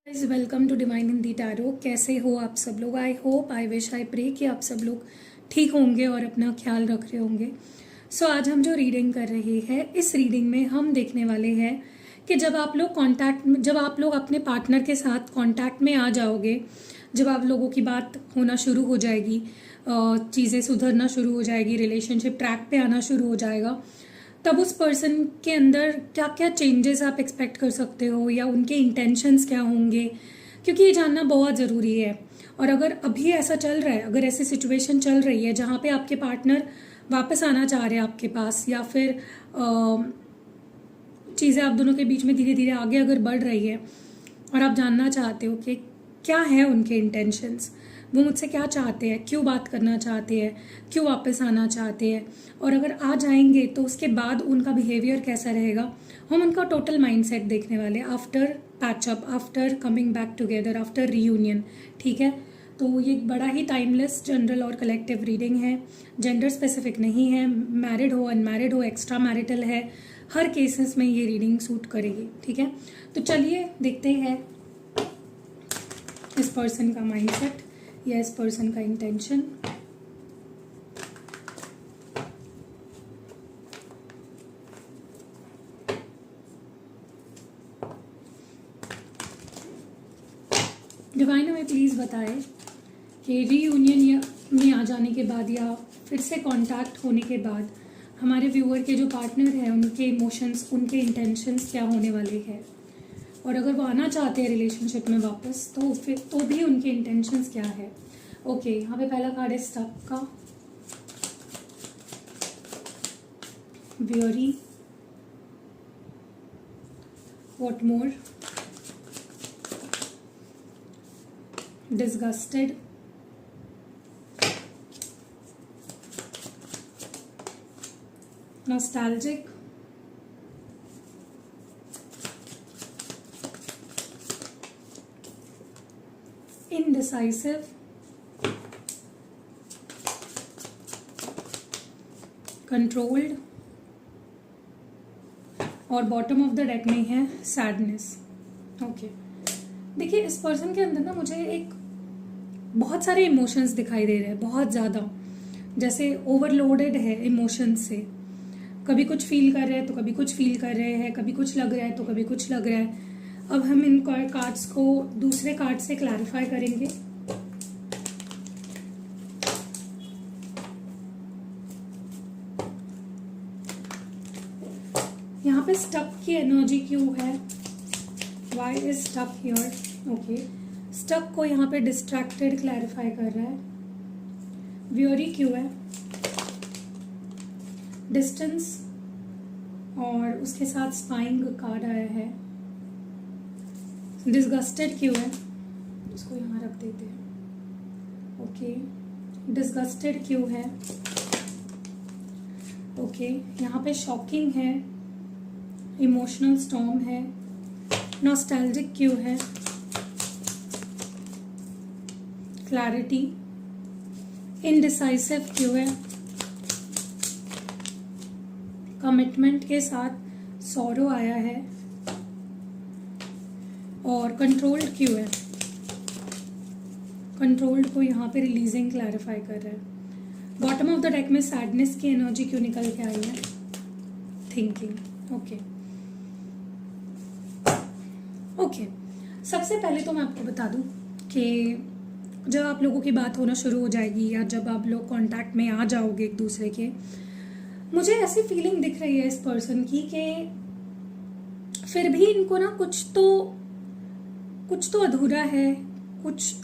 Guys welcome to divine Hindi tarot. कैसे हो आप सब लोग? I hope, I wish, I pray कि आप सब लोग ठीक होंगे और अपना ख्याल रख रहे होंगे। सो आज हम जो रीडिंग कर रहे हैं, इस रीडिंग में हम देखने वाले हैं कि जब आप लोग अपने पार्टनर के साथ कांटेक्ट में आ जाओगे, जब आप लोगों की बात होना शुरू हो जाएगी, चीज़ें सुधरना शुरू हो जाएगी, रिलेशनशिप ट्रैक पे आना शुरू हो जाएगा, तब उस पर्सन के अंदर क्या क्या चेंजेस आप एक्सपेक्ट कर सकते हो या उनके इंटेंशंस क्या होंगे, क्योंकि ये जानना बहुत ज़रूरी है। और अगर अभी ऐसा चल रहा है, अगर ऐसी सिचुएशन चल रही है जहाँ पे आपके पार्टनर वापस आना चाह रहे हैं आपके पास, या फिर चीज़ें आप दोनों के बीच में धीरे धीरे आगे अगर बढ़ रही है और आप जानना चाहते हो कि क्या है उनके इंटेंशंस, वो मुझसे क्या चाहते हैं, क्यों बात करना चाहते हैं, क्यों वापस आना चाहते हैं, और अगर आ जाएंगे तो उसके बाद उनका बिहेवियर कैसा रहेगा, हम उनका टोटल माइंडसेट देखने वाले हैं after patch up, after coming back together, after reunion. ठीक है, तो ये बड़ा ही टाइमलेस जनरल और कलेक्टिव रीडिंग है, जेंडर स्पेसिफिक नहीं है, मैरिड हो, अनमैरिड हो, एक्स्ट्रा मैरिटल है, हर केसेस में ये रीडिंग सूट करेगी। ठीक है, तो चलिए देखते हैं इस पर्सन का माइंडसेट या इस पर्सन का इंटेंशन। डिवाइन हमें प्लीज़ बताए कि रीयूनियन में आ जाने के बाद या फिर से कांटेक्ट होने के बाद हमारे व्यूअर के जो पार्टनर हैं, उनके इमोशंस, उनके इंटेंशंस क्या होने वाले हैं, और अगर वो आना चाहते हैं रिलेशनशिप में वापस तो भी उनके इंटेंशंस क्या है। ओके, यहाँ पे पहला कार्ड है स्टक का, very, what more, disgusted, nostalgic, indecisive, controlled, और बॉटम ऑफ द डेक में है सैडनेस। ओके, देखिए इस पर्सन के अंदर ना मुझे एक बहुत सारे इमोशंस दिखाई दे रहे हैं, बहुत ज़्यादा, जैसे ओवरलोडेड है इमोशंस से। कभी कुछ फील कर रहे हैं तो कभी कुछ फील कर रहे हैं, कभी कुछ लग रहा है तो कभी कुछ लग रहा है। अब हम इन कार्ड्स को दूसरे कार्ड से क्लैरिफाई करेंगे। यहाँ पे स्टक की एनर्जी क्यों है? Why is stuck here? Okay, stuck को यहाँ पे डिस्ट्रैक्टेड क्लैरिफाई कर रहा है। व्यूरी क्यों है? डिस्टेंस, और उसके साथ स्पाइंग कार्ड आया है। डिसगस्टेड क्यों है? इसको यहाँ रख देते हैं। ओके, डिसगस्टेड क्यों है? ओके, यहाँ पे शॉकिंग है, इमोशनल स्टॉर्म है। नॉस्टैल्जिक क्यों है? क्लैरिटी। इनडिसाइसिव क्यों है? कमिटमेंट के साथ सॉरो आया है। और कंट्रोल्ड क्यों है? कंट्रोल्ड को यहाँ पे रिलीजिंग क्लैरिफाई कर रहा है। बॉटम ऑफ द डेक में सैडनेस की एनर्जी क्यों निकल के आई है? थिंकिंग। ओके, सबसे पहले तो मैं आपको बता दूं कि जब आप लोगों की बात होना शुरू हो जाएगी या जब आप लोग कांटेक्ट में आ जाओगे एक दूसरे के, मुझे ऐसी फीलिंग दिख रही है इस पर्सन की कि फिर भी इनको ना कुछ तो अधूरा है, कुछ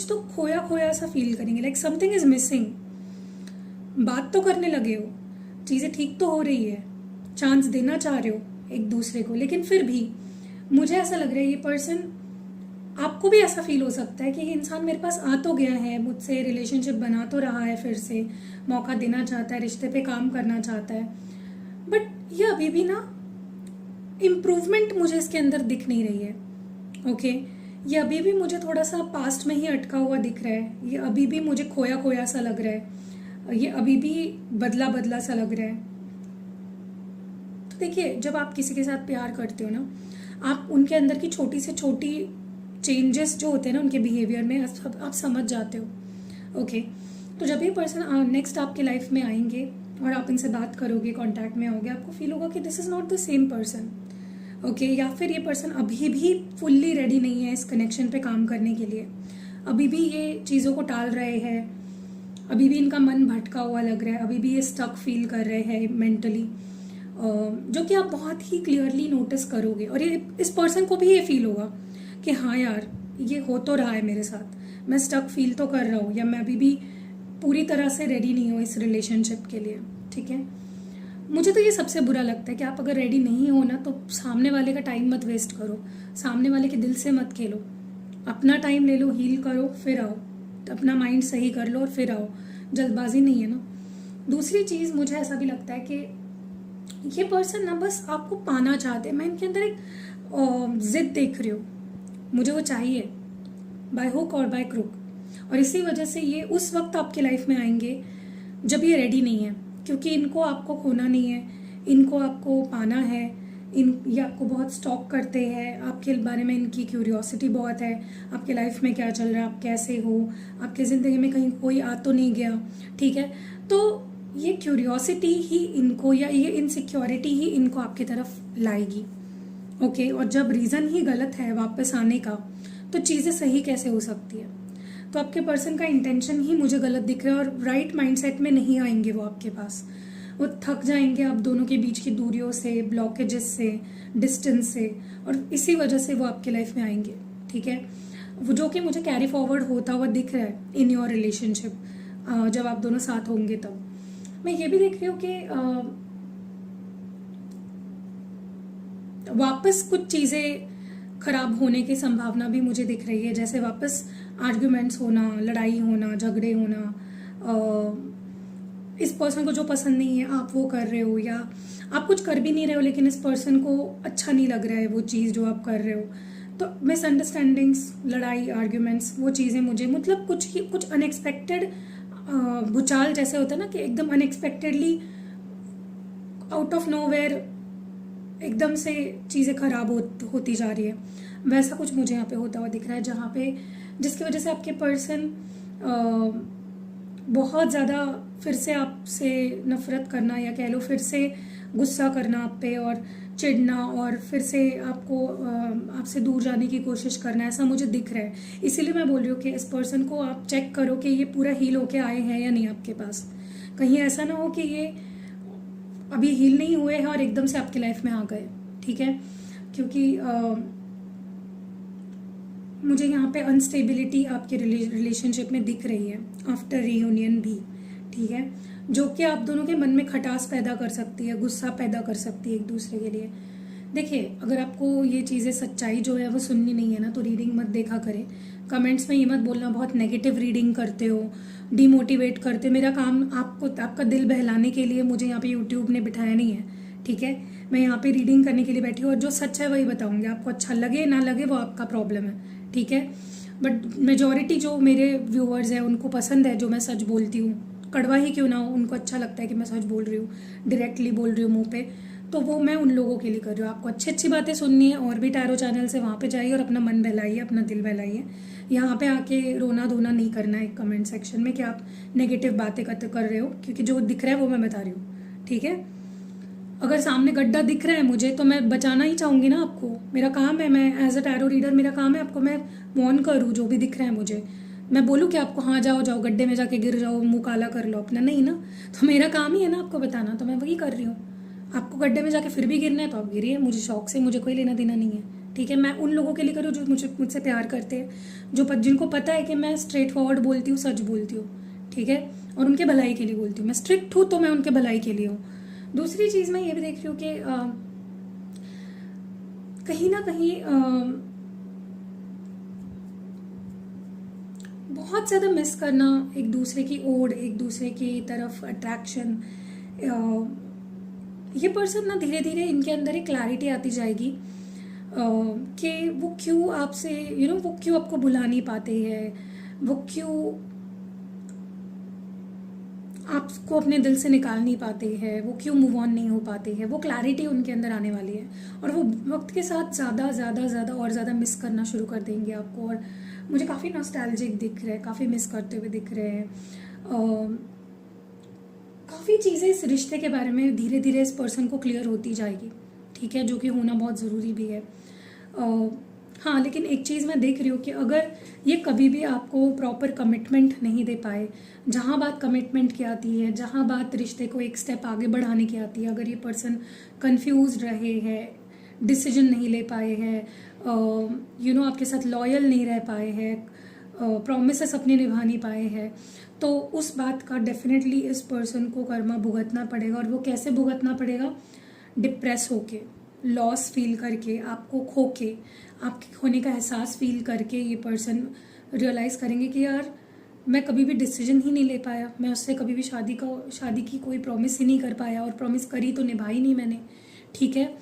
तो खोया खोया सा फील करेंगे, लाइक समथिंग इज मिसिंग। बात तो करने लगे हो, चीज़ें ठीक तो हो रही है, चांस देना चाह रहे हो एक दूसरे को, लेकिन फिर भी मुझे ऐसा लग रहा है ये पर्सन, आपको भी ऐसा फील हो सकता है कि ये इंसान मेरे पास आ तो गया है, मुझसे रिलेशनशिप बना तो रहा है, फिर से मौका देना चाहता है, रिश्ते पे काम करना चाहता है, बट ये अभी भी ना इम्प्रूवमेंट मुझे इसके अंदर दिख नहीं रही है। ओके, ये अभी भी मुझे थोड़ा सा पास्ट में ही अटका हुआ दिख रहा है, ये अभी भी मुझे खोया खोया सा लग रहा है, ये अभी भी बदला बदला सा लग रहा है। तो देखिए, जब आप किसी के साथ प्यार करते हो ना, आप उनके अंदर की छोटी से छोटी चेंजेस जो होते हैं ना उनके बिहेवियर में आप समझ जाते हो। ओके, तो जब ये पर्सन नेक्स्ट आपके लाइफ में आएंगे और आप इनसे बात करोगे, कांटेक्ट में आओगे, आपको फील होगा कि this is not the same person. Okay, या फिर ये पर्सन अभी भी फुल्ली रेडी नहीं है इस कनेक्शन पे काम करने के लिए, अभी भी ये चीज़ों को टाल रहे हैं, अभी भी इनका मन भटका हुआ लग रहा है, अभी भी ये स्टक फील कर रहे हैं मेंटली, जो कि आप बहुत ही क्लियरली नोटिस करोगे। और ये इस पर्सन को भी ये फील होगा कि हाँ यार, ये हो तो रहा है मेरे साथ, मैं स्टक फील तो कर रहा हूँ, या मैं अभी भी पूरी तरह से रेडी नहीं हूँ इस रिलेशनशिप के लिए। ठीक है, मुझे तो ये सबसे बुरा लगता है कि आप अगर रेडी नहीं हो ना, तो सामने वाले का टाइम मत वेस्ट करो, सामने वाले के दिल से मत खेलो, अपना टाइम ले लो, हील करो, फिर आओ, अपना माइंड सही कर लो और फिर आओ, जल्दबाजी नहीं है ना। दूसरी चीज़ मुझे ऐसा भी लगता है कि ये पर्सन ना बस आपको पाना चाहते हैं, मैं इनके अंदर एक जिद देख रही हूँ, मुझे वो चाहिए बाय हुक और बाय क्रुक, और इसी वजह से ये उस वक्त आपके लाइफ में आएंगे जब ये रेडी नहीं है, क्योंकि इनको आपको खोना नहीं है, इनको आपको पाना है, ये आपको बहुत स्टॉक करते हैं, आपके बारे में इनकी क्यूरियोसिटी बहुत है, आपके लाइफ में क्या चल रहा है, आप कैसे हो, आपके ज़िंदगी में कहीं कोई आ तो नहीं गया। ठीक है, तो ये क्यूरियोसिटी ही इनको, या ये इनसिक्योरिटी ही इनको आपकी तरफ लाएगी। ओके, और जब रीज़न ही गलत है वापस आने का, तो चीज़ें सही कैसे हो सकती है। तो आपके पर्सन का इंटेंशन ही मुझे गलत दिख रहा है, और राइट माइंडसेट में नहीं आएंगे वो आपके पास, वो थक जाएंगे आप दोनों के बीच की दूरियों से, ब्लॉकेजेस से, डिस्टेंस से, और इसी वजह से वो आपके लाइफ में आएंगे। ठीक है, वो जो कि मुझे कैरी फॉरवर्ड होता हुआ दिख रहा है इन योर रिलेशनशिप, जब आप दोनों साथ होंगे तब। मैं ये भी देख रही हूँ कि वापस कुछ चीज़ें खराब होने की संभावना भी मुझे दिख रही है, जैसे वापस आर्ग्यूमेंट्स होना, लड़ाई होना, झगड़े होना, इस पर्सन को जो पसंद नहीं है आप वो कर रहे हो, या आप कुछ कर भी नहीं रहे हो लेकिन इस पर्सन को अच्छा नहीं लग रहा है वो चीज़ जो आप कर रहे हो। तो मिसअंडरस्टैंडिंग्स, लड़ाई, आर्ग्यूमेंट्स, वो चीज़ें मुझे मतलब कुछ अनएक्सपेक्टेड भूचाल जैसे होता है ना, कि एकदम अनएक्सपेक्टेडली आउट ऑफ नोवेयर एकदम से चीज़ें खराब होती जा रही है, वैसा कुछ मुझे यहाँ पे होता हुआ दिख रहा है, जहाँ पे जिसकी वजह से आपके पर्सन बहुत ज़्यादा फिर से आपसे नफरत करना, या कह लो फिर से गुस्सा करना आप पे, और चिढ़ना, और फिर से आपको आपसे दूर जाने की कोशिश करना, ऐसा मुझे दिख रहा है। इसीलिए मैं बोल रही हूँ कि इस पर्सन को आप चेक करो कि ये पूरा हील होके आए हैं या नहीं आपके पास। कहीं ऐसा ना हो कि ये अभी हील नहीं हुए हैं और एकदम से आपकी लाइफ में आ गए। ठीक है, क्योंकि मुझे यहाँ पे अनस्टेबिलिटी आपके रिलेशनशिप में दिख रही है आफ्टर रियूनियन भी। ठीक है, जो कि आप दोनों के मन में खटास पैदा कर सकती है, गुस्सा पैदा कर सकती है एक दूसरे के लिए। देखिए, अगर आपको ये चीज़ें सच्चाई जो है वो सुननी नहीं है ना, तो रीडिंग मत देखा करें। कमेंट्स में ये मत बोलना बहुत नेगेटिव रीडिंग करते हो, डिमोटिवेट करते हो। मेरा काम आपका दिल बहलाने के लिए मुझे यहाँ पे यूट्यूब ने बिठाया नहीं है। ठीक है, मैं यहाँ पे रीडिंग करने के लिए बैठी हूँ, और जो सच है वही बताऊँगी। आपको अच्छा लगे ना लगे वो आपका प्रॉब्लम है। ठीक है, बट मेजॉरिटी जो मेरे व्यूअर्स हैं उनको पसंद है जो मैं सच बोलती हूँ, कड़वा ही क्यों ना हो, उनको अच्छा लगता है कि मैं सच बोल रही हूँ, डायरेक्टली बोल रही हूँ मुंह पे। तो वो मैं उन लोगों के लिए कर रही हूँ। आपको अच्छी अच्छी बातें सुननी है और भी टैरो चैनल से वहाँ पे जाइए और अपना मन बहलाइए, अपना दिल बहलाइए। यहाँ पे आके रोना धोना नहीं करना है कमेंट सेक्शन में कि आप नेगेटिव बातें कर रहे हो, क्योंकि जो दिख रहा है वो मैं बता रही हूँ। ठीक है, अगर सामने गड्ढा दिख रहा है मुझे तो मैं बचाना ही चाहूँगी ना आपको। मेरा काम है, मैं एज अ टैरो रीडर मेरा काम है आपको मैं वॉर्न करूँ जो भी दिख रहा है मुझे। मैं बोलूँ कि आपको हाँ जाओ जाओ गड्ढे में जाके गिर जाओ, मुंह काला कर लो अपना, नहीं ना। तो मेरा काम ही है ना आपको बताना, तो मैं वही कर रही हूँ। आपको गड्ढे में जाके फिर भी गिरना है तो आप गिरिए, मुझे शौक से, मुझे कोई लेना देना नहीं है। ठीक है, मैं उन लोगों के लिए करूँ जो मुझसे प्यार करते हैं, जिनको पता है कि मैं स्ट्रेट फॉरवर्ड बोलती हूँ, सच बोलती हूँ। ठीक है, और उनके भलाई के लिए बोलती हूँ। मैं स्ट्रिक्ट हूँ तो मैं उनके भलाई के लिए हूँ। दूसरी चीज़ मैं ये भी देख रही हूँ कि कहीं ना कहीं बहुत ज़्यादा मिस करना, एक दूसरे की ओर, एक दूसरे की तरफ अट्रैक्शन, ये पर्सन ना धीरे धीरे इनके अंदर एक क्लैरिटी आती जाएगी कि वो क्यों आपसे वो क्यों आपको बुला नहीं पाते हैं, वो क्यों आपको अपने दिल से निकाल नहीं पाते हैं, वो क्यों मूव ऑन नहीं हो पाते हैं, वो क्लैरिटी उनके अंदर आने वाली है और वो वक्त के साथ ज़्यादा ज़्यादा ज़्यादा और ज़्यादा मिस करना शुरू कर देंगे आपको। और मुझे काफ़ी नॉस्टैल्जिक दिख रहे हैं, काफ़ी मिस करते हुए दिख रहे हैं। काफ़ी चीज़ें इस रिश्ते के बारे में धीरे धीरे इस पर्सन को क्लियर होती जाएगी, ठीक है, जो कि होना बहुत ज़रूरी भी है। हाँ, लेकिन एक चीज़ मैं देख रही हूँ कि अगर ये कभी भी आपको प्रॉपर कमिटमेंट नहीं दे पाए, जहाँ बात कमिटमेंट की आती है, जहाँ बात रिश्ते को एक स्टेप आगे बढ़ाने की आती है, अगर ये पर्सन कंफ्यूज रहे हैं, डिसीजन नहीं ले पाए हैं, आपके साथ लॉयल नहीं रह पाए हैं, प्रॉमिसेस अपने निभा नहीं पाए हैं, तो उस बात का डेफिनेटली इस पर्सन को कर्मा भुगतना पड़ेगा। और वो कैसे भुगतना पड़ेगा? डिप्रेस होके, लॉस फील करके, आपको खो के, आपके खोने का एहसास फील करके ये पर्सन रियलाइज़ करेंगे कि यार मैं कभी भी डिसीजन ही नहीं ले पाया, मैं उससे कभी भी शादी की कोई प्रॉमिस ही नहीं कर पाया, और प्रॉमिस करी तो निभाई नहीं मैंने, ठीक है।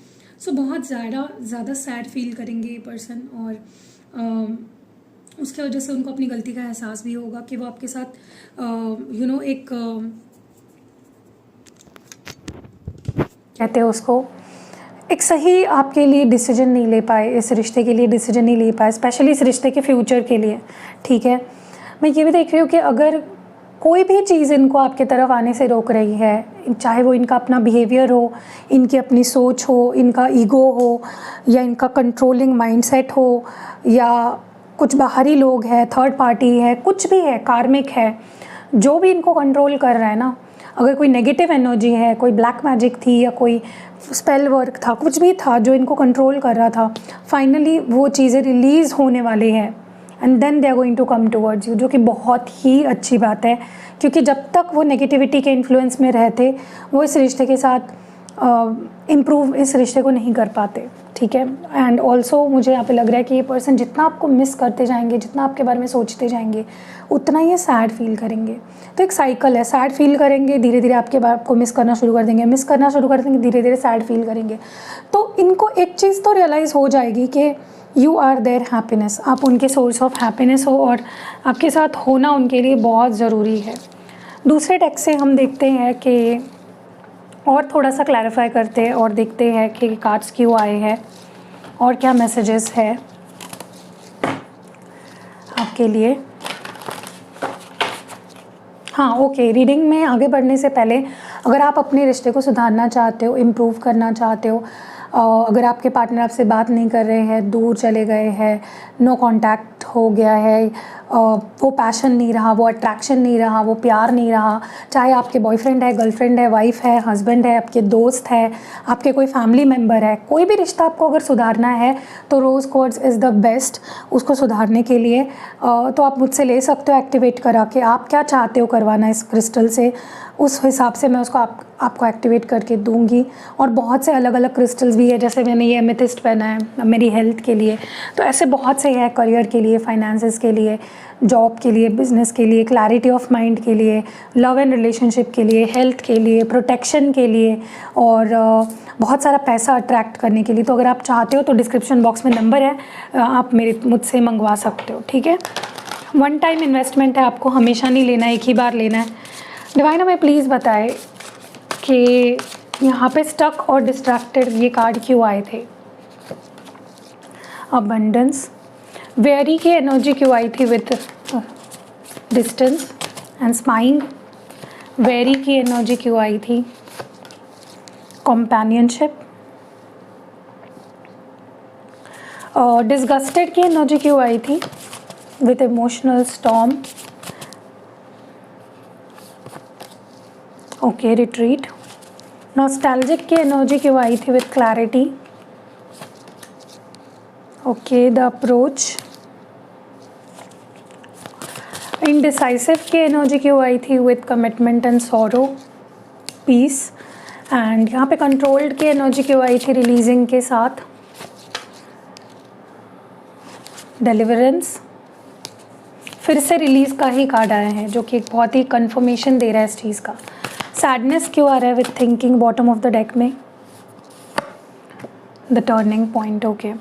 सो बहुत ज़्यादा सैड फील करेंगे ये पर्सन, और उसके वजह से उनको अपनी गलती का एहसास भी होगा कि वो आपके साथ एक कहते हैं उसको, एक सही आपके लिए डिसीजन नहीं ले पाए, इस रिश्ते के लिए डिसीजन नहीं ले पाए, स्पेशली इस रिश्ते के फ्यूचर के लिए, ठीक है। मैं ये भी देख रही हूँ कि अगर कोई भी चीज़ इनको आपके तरफ आने से रोक रही है, चाहे वो इनका अपना बिहेवियर हो, इनकी अपनी सोच हो, इनका ईगो हो, या इनका कंट्रोलिंग माइंडसेट हो, या कुछ बाहरी लोग हैं, थर्ड पार्टी है, कुछ भी है, कार्मिक है, जो भी इनको कंट्रोल कर रहा है ना, अगर कोई नेगेटिव एनर्जी है, कोई ब्लैक मैजिक थी या कोई स्पेल वर्क था, कुछ भी था जो इनको कंट्रोल कर रहा था, फाइनली वो चीज़ें रिलीज़ होने वाली है and then they are going to come towards you, जो कि बहुत ही अच्छी बात है, क्योंकि जब तक वो नेगेटिविटी के इन्फ्लुएंस में रहते वो इस रिश्ते के साथ इम्प्रूव इस रिश्ते को नहीं कर पाते, ठीक है। एंड ऑल्सो मुझे यहाँ पे लग रहा है कि ये पर्सन जितना आपको मिस करते जाएंगे, जितना आपके बारे में सोचते जाएंगे, उतना ही सैड फील करेंगे। तो एक साइकिल है, सैड फील करेंगे, धीरे धीरे आपको मिस करना शुरू कर देंगे, मिस करना शुरू कर देंगे, धीरे धीरे सैड फील करेंगे। तो इनको एक चीज़ तो रियलाइज़ हो जाएगी कि यू आर देयर हैप्पीनेस, आप उनके सोर्स ऑफ हैप्पीनेस हो और आपके साथ होना उनके लिए बहुत ज़रूरी है। दूसरे टेक्स्ट से हम देखते हैं कि और थोड़ा सा क्लैरिफाई करते हैं और देखते हैं कि कार्ड्स क्यों आए हैं और क्या मैसेजेस है आपके लिए। हाँ, ओके, रीडिंग में आगे बढ़ने से पहले अगर आप अपने रिश्ते को सुधारना चाहते हो, इम्प्रूव करना चाहते हो, अगर आपके पार्टनर आपसे बात नहीं कर रहे हैं, दूर चले गए हैं, नो कांटेक्ट हो गया है, वो पैशन नहीं रहा, वो अट्रैक्शन नहीं रहा, वो प्यार नहीं रहा, चाहे आपके बॉयफ्रेंड है, गर्लफ्रेंड है, वाइफ है, हस्बैंड है, आपके दोस्त है, आपके कोई फैमिली मेम्बर है, कोई भी रिश्ता आपको अगर सुधारना है तो रोज़ क्वार्ट्ज इज़ द बेस्ट उसको सुधारने के लिए। तो आप मुझसे ले सकते हो एक्टिवेट करा के, आप क्या चाहते हो करवाना इस क्रिस्टल से, उस हिसाब से मैं उसको आपको एक्टिवेट करके दूंगी। और बहुत से अलग अलग क्रिस्टल्स भी है, जैसे मैंने ये एमेथिस्ट पहना है मेरी हेल्थ के लिए, तो ऐसे बहुत से हैं करियर के लिए, फाइनेंसेस के लिए, जॉब के लिए, बिजनेस के लिए, क्लैरिटी ऑफ माइंड के लिए, लव एंड रिलेशनशिप के लिए, हेल्थ के लिए, प्रोटेक्शन के लिए, और बहुत सारा पैसा अट्रैक्ट करने के लिए। तो अगर आप चाहते हो तो डिस्क्रिप्शन बॉक्स में नंबर है, आप मुझसे मंगवा सकते हो, ठीक है। वन टाइम इन्वेस्टमेंट है, आपको हमेशा नहीं लेना, एक ही बार लेना है। डिवाइन हमें प्लीज़ बताए कि यहाँ पे स्टक और डिस्ट्रैक्टेड ये कार्ड क्यों आए थे। अबंडेंस, वेरी की एनर्जी क्यों आई थी with distance and smiling. Very की एनर्जी क्यों आई थी। कंपेनियनशिप। डिसगस्टेड की एनर्जी क्यों आई थी with emotional storm. Okay, retreat. Nostalgic की एनर्जी क्यों आई थी with clarity. Okay, the approach. Indecisive की एनर्जी क्यों आई थी with commitment and sorrow, peace. And यहाँ पे कंट्रोल्ड की एनर्जी क्यों आई थी रिलीजिंग के साथ। डिलीवरेंस। फिर से रिलीज का ही कार्ड आया है जो कि एक बहुत ही कंफर्मेशन दे रहा है इस चीज़ का। सैडनेस क्यों आ रहा है with thinking bottom of the deck में। The turning point. Okay,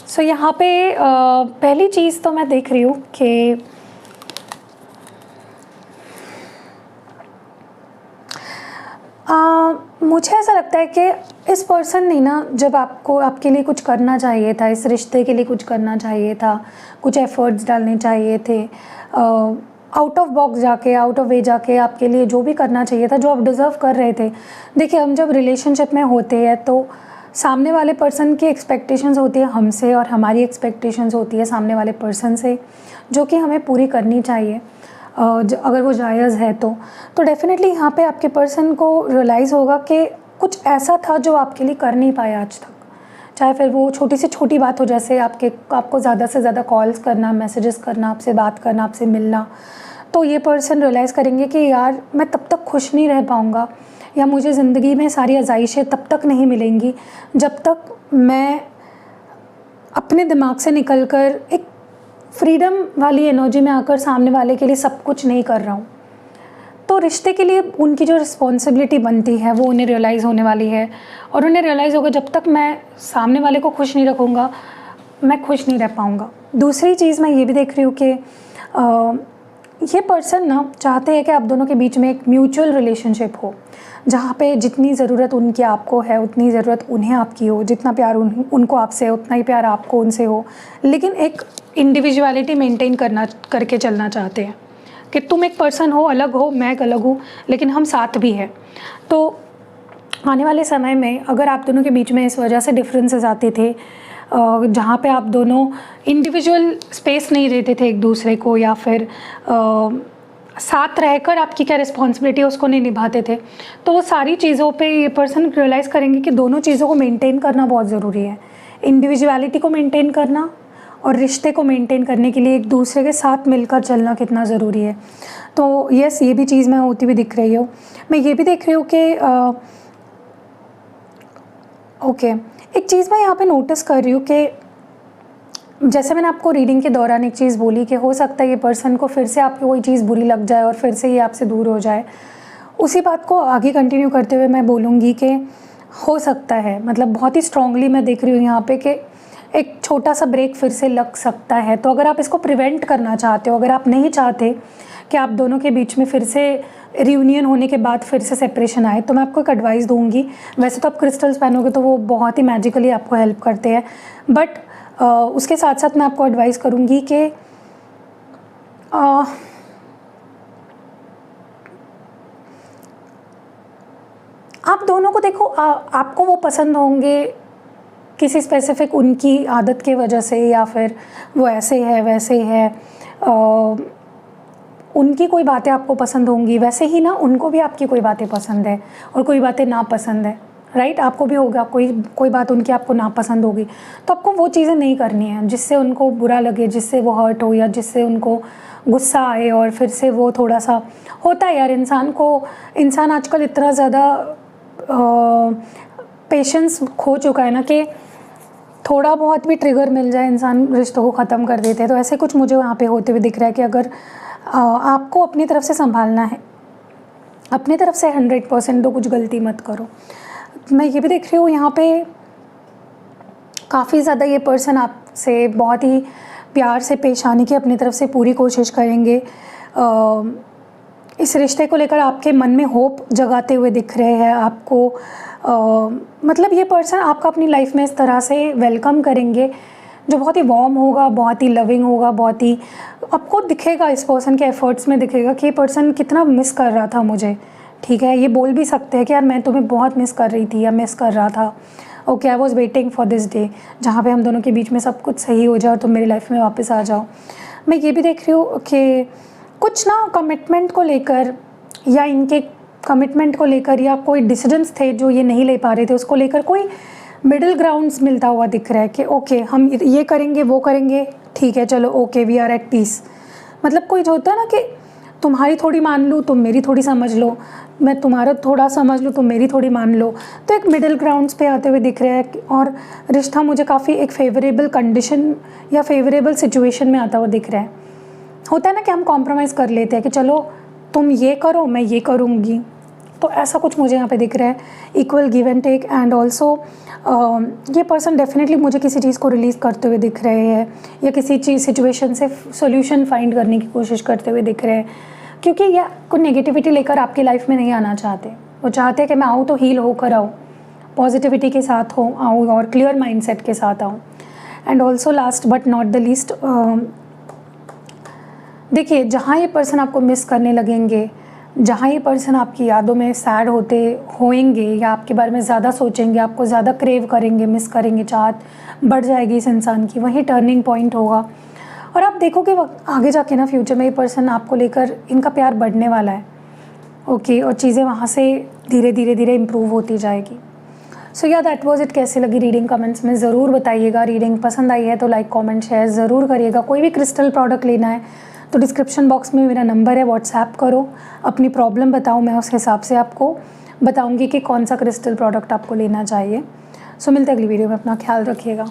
so यहाँ पे पहली चीज़ तो मैं देख रही हूँ कि मुझे ऐसा लगता है कि इस पर्सन ने ना, जब आपको आपके लिए कुछ करना चाहिए था, इस रिश्ते के लिए कुछ करना चाहिए था, कुछ एफर्ट्स डालने चाहिए थे, आउट ऑफ बॉक्स जाके, आउट ऑफ वे जाके आपके लिए जो भी करना चाहिए था, जो आप डिज़र्व कर रहे थे। देखिए, हम जब रिलेशनशिप में होते हैं तो सामने वाले पर्सन की एक्सपेक्टेशंस होती है हमसे, और हमारी एक्सपेक्टेशंस होती है सामने वाले पर्सन से, जो कि हमें पूरी करनी चाहिए अगर वो जायज़ है तो डेफ़िनेटली यहाँ पे आपके पर्सन को रियलाइज़ होगा कि कुछ ऐसा था जो आपके लिए कर नहीं पाया आज तक। चाहे फिर वो छोटी से छोटी बात हो, जैसे आपको ज़्यादा से ज़्यादा कॉल्स करना, मैसेजेस करना, आपसे बात करना, आपसे मिलना, तो ये पर्सन रियलाइज़ करेंगे कि यार मैं तब तक खुश नहीं रह पाऊँगा, या मुझे ज़िंदगी में सारी आज़ाइशें तब तक नहीं मिलेंगी जब तक मैं अपने दिमाग से निकल कर एक फ्रीडम वाली एनर्जी में आकर सामने वाले के लिए सब कुछ नहीं कर रहा हूँ। तो रिश्ते के लिए उनकी जो रिस्पॉन्सिबिलिटी बनती है वो उन्हें रियलाइज़ होने वाली है, और उन्हें रियलाइज़ होगा जब तक मैं सामने वाले को खुश नहीं रखूँगा मैं खुश नहीं रह पाऊँगा। दूसरी चीज़ मैं ये भी देख रही हूँ कि ये पर्सन ना चाहते हैं कि आप दोनों के बीच में एक म्यूचुअल रिलेशनशिप हो, जहाँ पे जितनी ज़रूरत उनकी आपको है उतनी ज़रूरत उन्हें आपकी हो, जितना प्यार उनको आपसे है उतना ही प्यार आपको उनसे हो, लेकिन एक इंडिविजुअलिटी मेंटेन करके चलना चाहते हैं कि तुम एक पर्सन हो, अलग हो, मैं एक अलग हूँ, लेकिन हम साथ भी हैं। तो आने वाले समय में अगर आप दोनों के बीच में इस वजह से डिफरेंसेस आते थे, जहाँ पे आप दोनों इंडिविजुअल स्पेस नहीं देते थे एक दूसरे को, या फिर साथ रहकर आपकी क्या रिस्पॉन्सिबिलिटी है उसको नहीं निभाते थे, तो वो सारी चीज़ों पे ये पर्सन रियलाइज़ करेंगे कि दोनों चीज़ों को मेंटेन करना बहुत ज़रूरी है। इंडिविजुअलिटी को मेंटेन करना और रिश्ते को मेंटेन करने के लिए एक दूसरे के साथ मिलकर चलना कितना ज़रूरी है। तो यस, ये भी चीज़ मैं होती हुई दिख रही हूँ। मैं ये भी देख रही हूँ कि ओके, एक चीज़ मैं यहाँ पे नोटिस कर रही हूँ कि जैसे मैंने आपको रीडिंग के दौरान एक चीज़ बोली कि हो सकता है ये पर्सन को फिर से आपकी कोई चीज़ बुरी लग जाए और फिर से ये आपसे दूर हो जाए। उसी बात को आगे कंटिन्यू करते हुए मैं बोलूँगी कि हो सकता है, मतलब बहुत ही स्ट्रांगली मैं देख रही हूँ यहाँ पे कि एक छोटा सा ब्रेक फिर से लग सकता है। तो अगर आप इसको प्रिवेंट करना चाहते हो, अगर आप नहीं चाहते कि आप दोनों के बीच में फिर से रियूनियन होने के बाद फिर से सेपरेशन आए, तो मैं आपको एक एडवाइस दूंगी। वैसे तो आप क्रिस्टल्स पहनोगे तो वो बहुत ही मैजिकली आपको हेल्प करते हैं, बट उसके साथ साथ मैं आपको एडवाइस करूंगी कि आप दोनों को देखो, आपको वो पसंद होंगे किसी स्पेसिफिक उनकी आदत की वजह से, या फिर वो ऐसे है वैसे है, उनकी कोई बातें आपको पसंद होंगी, वैसे ही ना उनको भी आपकी कोई बातें पसंद है और कोई बातें ना पसंद है, राइट। आपको भी होगा कोई बात उनकी आपको ना पसंद होगी, तो आपको वो चीज़ें नहीं करनी है जिससे उनको बुरा लगे, जिससे वो हर्ट हो, या जिससे उनको गुस्सा आए और फिर से वो थोड़ा सा होता है यार इंसान आजकल इतना ज़्यादा पेशेंस खो चुका है ना कि थोड़ा बहुत भी ट्रिगर मिल जाए इंसान रिश्तों को ख़त्म कर देते हैं। तो ऐसे कुछ मुझे वहाँ पे होते हुए दिख रहा है कि अगर आपको अपनी तरफ से संभालना है, अपनी तरफ से 100% दो, कुछ गलती मत करो। मैं ये भी देख रही हूँ यहाँ पे काफ़ी ज़्यादा ये पर्सन आपसे बहुत ही प्यार से पेश आने की अपनी तरफ से पूरी कोशिश करेंगे। इस रिश्ते को लेकर आपके मन में होप जगाते हुए दिख रहे हैं आपको। मतलब ये पर्सन आपका अपनी लाइफ में इस तरह से वेलकम करेंगे जो बहुत ही वार्म होगा, बहुत ही लविंग होगा, बहुत ही आपको दिखेगा, इस पर्सन के एफर्ट्स में दिखेगा कि ये पर्सन कितना मिस कर रहा था मुझे। ठीक है, ये बोल भी सकते हैं कि यार मैं तुम्हें बहुत मिस कर रही थी या मिस कर रहा था। Okay, I was waiting for this day जहाँ पे हम दोनों के बीच में सब कुछ सही हो जाए और तुम मेरी लाइफ में वापस आ जाओ। मैं ये भी देख रही हूँ कि कुछ ना कमिटमेंट को लेकर, या इनके कमिटमेंट को लेकर, या कोई डिसीजंस थे जो ये नहीं ले पा रहे थे, उसको लेकर कोई मिडिल ग्राउंड्स मिलता हुआ दिख रहा है कि ओके हम ये करेंगे वो करेंगे, ठीक है चलो, okay we are at peace. मतलब कोई जो होता है ना कि तुम्हारी थोड़ी मान लूँ, तुम मेरी थोड़ी समझ लो, मैं तुम्हारा थोड़ा समझ लूँ, तुम मेरी थोड़ी मान लो, तो एक मिडिल ग्राउंड्स पे आते हुए दिख रहा है। और रिश्ता मुझे काफ़ी एक फेवरेबल कंडीशन या फेवरेबल सिचुएशन में आता हुआ दिख रहा है। होता है ना कि हम कॉम्प्रोमाइज़ कर लेते हैं कि चलो तुम ये करो मैं ये करूँगी, तो ऐसा कुछ मुझे यहाँ पे दिख रहा है, equal give and take. And also ये पर्सन डेफिनेटली मुझे किसी चीज़ को रिलीज़ करते हुए दिख रहे हैं, या किसी चीज़ सिचुएशन से सोल्यूशन फाइंड करने की कोशिश करते हुए दिख रहे हैं, क्योंकि ये कोई नेगेटिविटी लेकर आपकी लाइफ में नहीं आना चाहते। वो चाहते हैं कि मैं आऊँ तो हील होकर आऊँ, पॉजिटिविटी के साथ आऊँ और क्लियर माइंडसेट के साथ आऊँ। And also last but not the least, देखिए जहाँ ये पर्सन आपको मिस करने लगेंगे, जहाँ ये पर्सन आपकी यादों में सैड होएंगे या आपके बारे में ज़्यादा सोचेंगे, आपको ज़्यादा क्रेव करेंगे, मिस करेंगे, चाहत बढ़ जाएगी इस इंसान की, वहीं टर्निंग पॉइंट होगा। और आप देखोगे आगे जाके ना फ्यूचर में ये पर्सन आपको लेकर, इनका प्यार बढ़ने वाला है, ओके, और चीज़ें वहाँ से धीरे धीरे इम्प्रूव होती जाएगी। सो या दैट वाज इट। कैसे लगी रीडिंग कमेंट्स में ज़रूर बताइएगा। रीडिंग पसंद आई है तो लाइक कमेंट शेयर ज़रूर करिएगा। कोई भी क्रिस्टल प्रोडक्ट लेना है तो डिस्क्रिप्शन बॉक्स में मेरा नंबर है, व्हाट्सएप करो, अपनी प्रॉब्लम बताओ, मैं उस हिसाब से आपको बताऊंगी कि कौन सा क्रिस्टल प्रोडक्ट आपको लेना चाहिए। सो मिलते हैं अगली वीडियो में, अपना ख्याल रखिएगा।